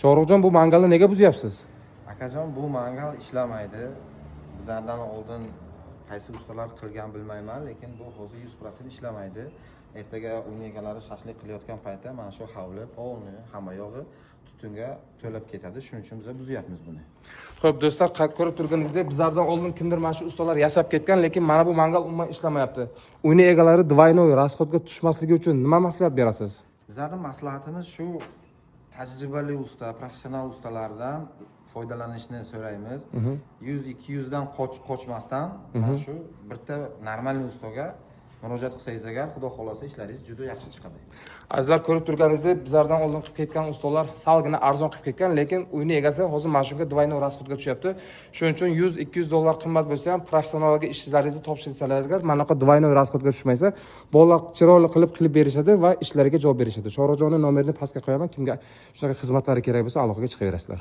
Shohruxjon, bu mangalni nega buzyapsiz? Akajon, bu mangal ishlamaydi. Bizlardan oldin qaysi ustalar qilgan bilmayman, lekin bu hozir 100% ishlamaydi. Ertaga uy egalari shashlik qilayotgan paytda mana shu hovli polni hamma yog'i tutunga to'lib ketadi. Shuning uchun biz buzyapmiz buni. Xo'p, do'stlar, ko'rib turganingizdek, bizlardan oldin kimdir mana shu ustalar yasab ketgan, lekin mana bu mangal umuman ishlamayapti. Uyni egalari двойной расходga tushmasligi uchun nima maslahat berasiz? Bizlarning maslahatimiz shu: tajribali usta, professional ustalardan foydalanishni so'raymiz. 100-200 dan qochmasdan mana shu bitta normalniy ustaga murojaat qilsangiz agar, xudo xolasa ishlaringiz juda yaxshi chiqadi. Azizlar, ko'rib turganingizdek, bizlardan oldin qilib ketgan ustalar salgina arzon qilib ketgan, lekin uyni egasi hozir mana shunga двойной расходga tushyapti. Shuning uchun 100-200 dollar qimmat bo'lsa ham professionalga ishchilaringizni topshirsangiz, mana bunaqa двойной расходga tushmaysa, bolalar chiroyli qilib berishadi va ishlariga javob berishadi. Shohruxjonning nomerini pastga qo'yaman. Kimga shunaqa xizmatlari kerak bo'lsa, aloqaga chiqaverasizlar.